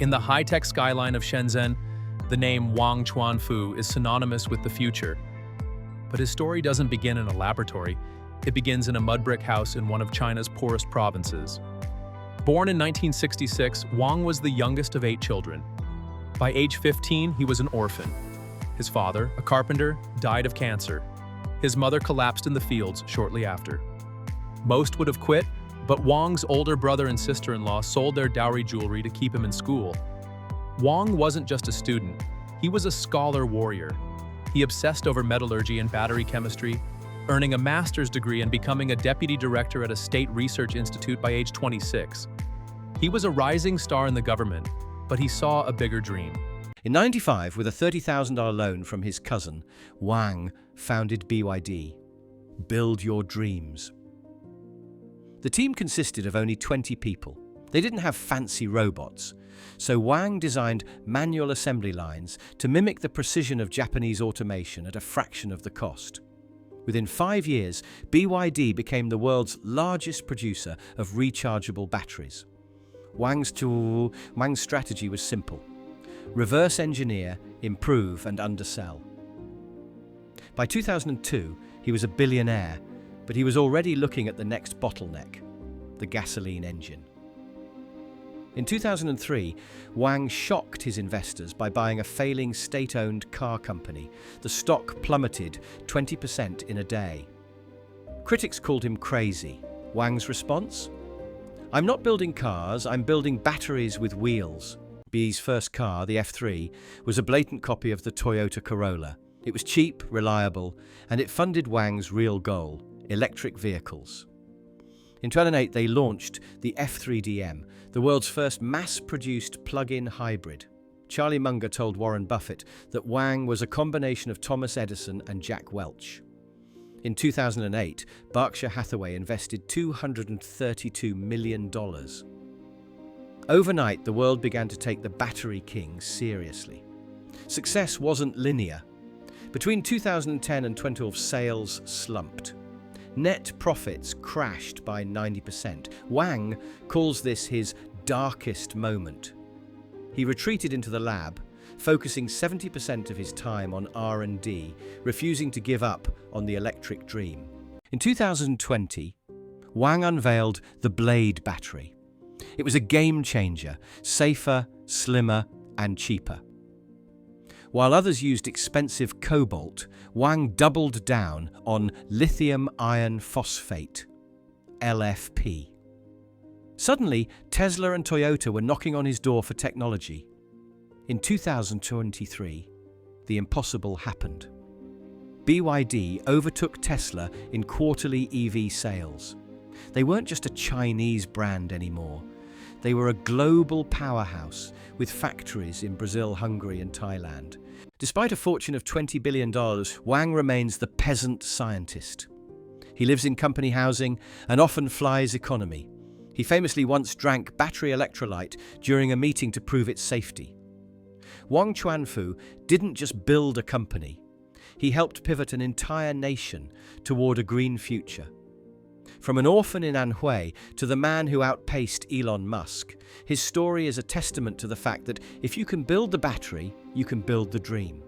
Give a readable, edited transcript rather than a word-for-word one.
In the high-tech skyline of Shenzhen, the name Wang Chuanfu is synonymous with the future. But his story doesn't begin in a laboratory. It begins in a mud brick house in one of China's poorest provinces. Born in 1966, Wang was the youngest of 8 children. By age 15, he was an orphan. His father, a carpenter, died of cancer. His mother collapsed in the fields shortly after. Most would have quit, but Wang's older brother and sister-in-law sold their dowry jewelry to keep him in school. Wang wasn't just a student, he was a scholar warrior. He obsessed over metallurgy and battery chemistry, earning a master's degree and becoming a deputy director at a state research institute by age 26. He was a rising star in the government, but he saw a bigger dream. In '95, with a $30,000 loan from his cousin, Wang founded BYD, Build Your Dreams. The team consisted of only 20 people. They didn't have fancy robots, so Wang designed manual assembly lines to mimic the precision of Japanese automation at a fraction of the cost. Within 5 years, BYD became the world's largest producer of rechargeable batteries. Wang's strategy was simple: reverse engineer, improve, and undersell. By 2002, he was a billionaire, but he was already looking at the next bottleneck, the gasoline engine. In 2003, Wang shocked his investors by buying a failing state-owned car company. The stock plummeted 20% in a day. Critics called him crazy. Wang's response? "I'm not building cars, I'm building batteries with wheels." BYD's first car, the F3, was a blatant copy of the Toyota Corolla. It was cheap, reliable, and it funded Wang's real goal: electric vehicles. In 2008, they launched the F3DM, the world's first mass-produced plug-in hybrid. Charlie Munger told Warren Buffett that Wang was a combination of Thomas Edison and Jack Welch. In 2008, Berkshire Hathaway invested $232 million. Overnight, the world began to take the battery king seriously. Success wasn't linear. Between 2010 and 2012, sales slumped. Net profits crashed by 90%. Wang calls this his darkest moment. He retreated into the lab, focusing 70% of his time on R&D, refusing to give up on the electric dream. In 2020, Wang unveiled the Blade battery. It was a game changer, safer, slimmer, and cheaper. While others used expensive cobalt, Wang doubled down on lithium iron phosphate, LFP. Suddenly, Tesla and Toyota were knocking on his door for technology. In 2023, the impossible happened. BYD overtook Tesla in quarterly EV sales. They weren't just a Chinese brand anymore. They were a global powerhouse with factories in Brazil, Hungary, and Thailand. Despite a fortune of $20 billion, Wang remains the peasant scientist. He lives in company housing and often flies economy. He famously once drank battery electrolyte during a meeting to prove its safety. Wang Chuanfu didn't just build a company. He helped pivot an entire nation toward a green future. From an orphan in Anhui to the man who outpaced Elon Musk, his story is a testament to the fact that if you can build the battery, you can build the dream.